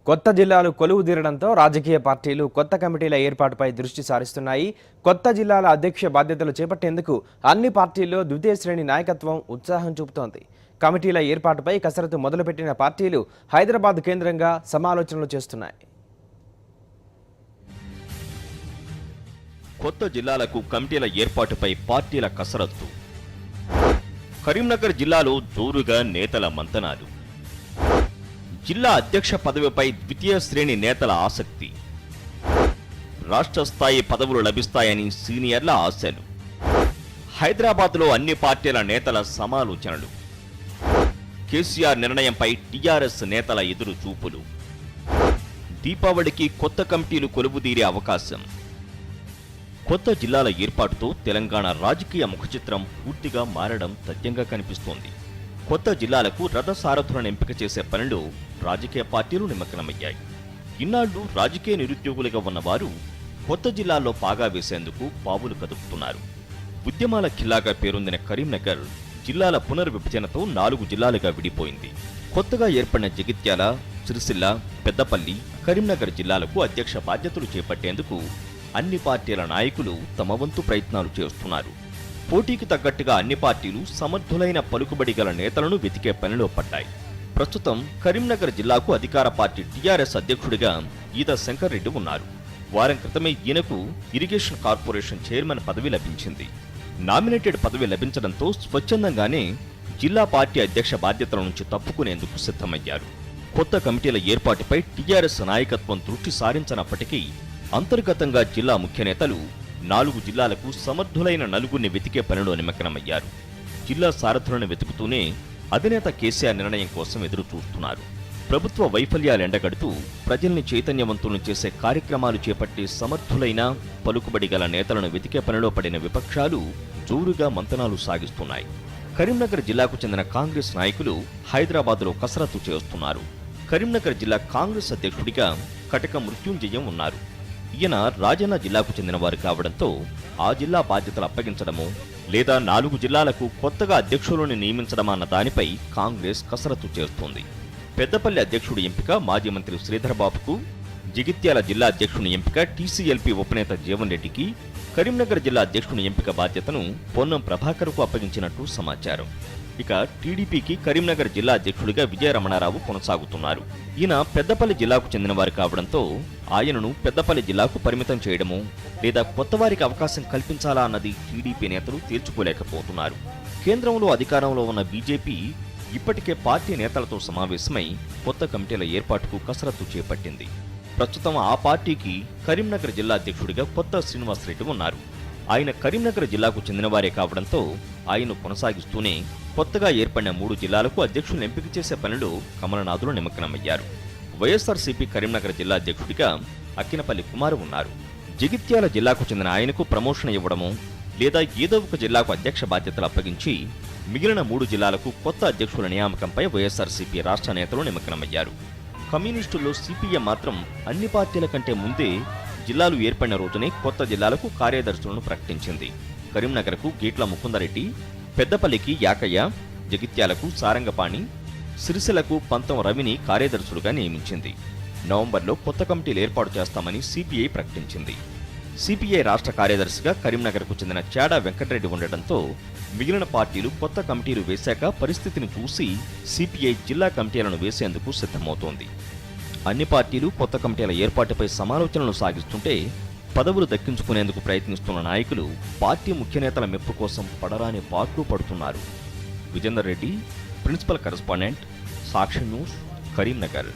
కొత్త జిల్లాలు కొలువుదీరడంతో రాజకీయ పార్టీలు కొత్త కమిటీల ఏర్పాటుపై దృష్టి సారిస్తున్నాయి. కొత్త జిల్లాల అధ్యక్ష బాధ్యతలు చేపట్టేందుకు అన్ని పార్టీల్లో ద్వితీయ శ్రేణి నాయకత్వం ఉత్సాహం చూపుతోంది. కమిటీల ఏర్పాటుపై కసరత్తు మొదలుపెట్టిన పార్టీలు హైదరాబాద్ కేంద్రంగా సమాలోచనలు చేస్తున్నాయి. కొత్త జిల్లాలకు కమిటీల ఏర్పాటుపై పార్టీల కసరత్తు. కరీంనగర్ జిల్లాలో జోరుగా నేతల మంతనాలు. జిల్లా అధ్యక్ష పదవిపై ద్వితీయ శ్రేణి నేతల ఆసక్తి. రాష్ట్ర స్థాయి పదవులు లభిస్తాయని సీనియర్ల ఆశలు. హైదరాబాద్లో అన్ని పార్టీల నేతల సమాలోచనలు. కేసీఆర్ నిర్ణయంపై టీఆర్ఎస్ నేతల ఎదురు చూపులు. దీపావళికి కొత్త కమిటీలు కొలువుదీరే అవకాశం. కొత్త జిల్లాల ఏర్పాటుతో తెలంగాణ రాజకీయ ముఖచిత్రం పూర్తిగా మారడం తథ్యంగా కనిపిస్తోంది. కొత్త జిల్లాలకు రథసారథులను ఎంపిక చేసే పనిలో రాజకీయ పార్టీలు నిమగ్నమయ్యాయి. ఇన్నాళ్లు రాజకీయ నిరుద్యోగులుగా ఉన్నవారు కొత్త జిల్లాల్లో పాగా వేసేందుకు పావులు కదుపుతున్నారు. ఉద్యమాల ఖిల్లాగా పేరొందిన కరీంనగర్ జిల్లాల పునర్విభజనతో 4 జిల్లాలుగా విడిపోయింది. కొత్తగా ఏర్పడిన జగిత్యాల, సిరిసిల్ల, పెద్దపల్లి, కరీంనగర్ జిల్లాలకు అధ్యక్ష బాధ్యతలు చేపట్టేందుకు అన్ని పార్టీల నాయకులు తమ వంతు ప్రయత్నాలు చేస్తున్నారు. పోటీకి తగ్గట్టుగా అన్ని పార్టీలు సమర్థులైన పలుకుబడి గల నేతలను వెతికే పనిలో పడ్డాయి. ప్రస్తుతం కరీంనగర్ జిల్లాకు అధికార పార్టీ టీఆర్ఎస్ అధ్యక్షుడిగా ఈద శంకర్ రెడ్డి ఉన్నారు. వారం క్రితమే ఈయనకు ఇరిగేషన్ కార్పొరేషన్ చైర్మన్ పదవి లభించింది. నామినేటెడ్ పదవి లభించడంతో స్వచ్ఛందంగానే జిల్లా పార్టీ అధ్యక్ష బాధ్యతల నుంచి తప్పుకునేందుకు సిద్ధమయ్యారు. కొత్త కమిటీల ఏర్పాటుపై టీఆర్ఎస్ నాయకత్వం దృష్టి సారించినప్పటికీ అంతర్గతంగా జిల్లా ముఖ్య నేతలు 4 జిల్లాలకు సమర్థులైన నలుగురిని వెతికే పనిలో నిమగ్నమయ్యారు. జిల్లా సారథులను వెతుకుతూనే అధినేత కేసీఆర్ నిర్ణయం కోసం ఎదురు చూస్తున్నారు. ప్రభుత్వ వైఫల్యాలు ఎండగడుతూ ప్రజల్ని చైతన్యవంతులను చేసే కార్యక్రమాలు చేపట్టే సమర్థులైన పలుకుబడి గల నేతలను వెతికే పనిలో పడిన విపక్షాలు జోరుగా మంతనాలు సాగిస్తున్నాయి. కరీంనగర్ జిల్లాకు చెందిన కాంగ్రెస్ నాయకులు హైదరాబాద్లో కసరత్తు చేస్తున్నారు. కరీంనగర్ జిల్లా కాంగ్రెస్ అధ్యక్షుడిగా కటక మృత్యుంజయం ఉన్నారు. ఈయన రాజన్న జిల్లాకు చెందిన వారు కావడంతో ఆ జిల్లా బాధ్యతలు అప్పగించడమో లేదా 4 జిల్లాలకు కొత్తగా అధ్యక్షులను నియమించడమా అన్న దానిపై కాంగ్రెస్ కసరత్తు చేస్తోంది. పెద్దపల్లి అధ్యక్షుడి ఎంపిక మాజీ మంత్రి శ్రీధర్బాబుకు, జగిత్యాల జిల్లా అధ్యక్షుని ఎంపిక టీసీఎల్పీ ఉపనేత జీవన్ రెడ్డికి, కరీంనగర్ జిల్లా అధ్యక్షుని ఎంపిక బాధ్యతను పొన్నం ప్రభాకర్కు అప్పగించినట్టు సమాచారం. ఇక టీడీపీకి కరీంనగర్ జిల్లా అధ్యక్షుడిగా విజయరమణారావు కొనసాగుతున్నారు. ఈయన పెద్దపల్లి జిల్లాకు చెందినవారు కావడంతో ఆయనను పెద్దపల్లి జిల్లాకు పరిమితం చేయడము లేదా కొత్తవారికి అవకాశం కల్పించాలా అన్నది టీడీపీ నేతలు తేల్చుకోలేకపోతున్నారు. కేంద్రంలో అధికారంలో ఉన్న బీజేపీ ఇప్పటికే పార్టీ నేతలతో సమావేశమై కొత్త కమిటీల ఏర్పాటుకు కసరత్తు చేపట్టింది. ప్రస్తుతం ఆ పార్టీకి కరీంనగర్ జిల్లా అధ్యక్షుడిగా కొత్త శ్రీనివాసరెడ్డి ఉన్నారు. ఆయన కరీంనగర్ జిల్లాకు చెందినవారే కావడంతో ఆయన కొనసాగిస్తూనే కొత్తగా ఏర్పడిన 3 జిల్లాలకు అధ్యక్షులను ఎంపిక చేసే పనిలో కమలనాథులు నిమగ్నమయ్యారు. వైఎస్ఆర్సీపీ కరీంనగర్ జిల్లా అధ్యక్షుడిగా అక్కినపల్లి కుమార్ ఉన్నారు. జగిత్యాల జిల్లాకు చెందిన ఆయనకు ప్రమోషన్ ఇవ్వడమో లేదా ఏదో ఒక జిల్లాకు అధ్యక్ష బాధ్యతలు అప్పగించి మిగిలిన 3 జిల్లాలకు కొత్త అధ్యక్షుల నియామకంపై వైఎస్ఆర్సీపీ రాష్ట్ర నేతలు నిమగ్నమయ్యారు. కమ్యూనిస్టుల్లో సిపిఎం మాత్రం అన్ని పార్టీల కంటే ముందే జిల్లాలు ఏర్పడిన రోజునే కొత్త జిల్లాలకు కార్యదర్శులను ప్రకటించింది. కరీంనగర్కు గీట్ల ముకుందరెడ్డి, పెద్దపల్లికి యాకయ్య, జగిత్యాలకు సారంగపాణి, సిరిసిలకు పంతం రవిని కార్యదర్శులుగా నియమించింది. నవంబర్లో కొత్త కమిటీలు ఏర్పాటు చేస్తామని సిపిఐ ప్రకటించింది. సిపిఐ రాష్ట్ర కార్యదర్శిగా కరీంనగర్కు చెందిన చాడా వెంకటరెడ్డి ఉండటంతో మిగిలిన పార్టీలు కొత్త కమిటీలు వేశాక పరిస్థితిని చూసి సిపిఐ జిల్లా కమిటీలను వేసేందుకు సిద్ధమవుతోంది. అన్ని పార్టీలు కొత్త కమిటీల ఏర్పాటుపై సమాలోచనలు సాగిస్తుంటే పదవులు దక్కించుకునేందుకు ప్రయత్నిస్తున్న నాయకులు పార్టీ ముఖ్య నేతల మెప్పు కోసం పడరాని పాట్లు పడుతున్నారు. విజేందర్ రెడ్డి, ప్రిన్సిపల్ కరెస్పాండెంట్, సాక్షి న్యూస్, కరీంనగర్.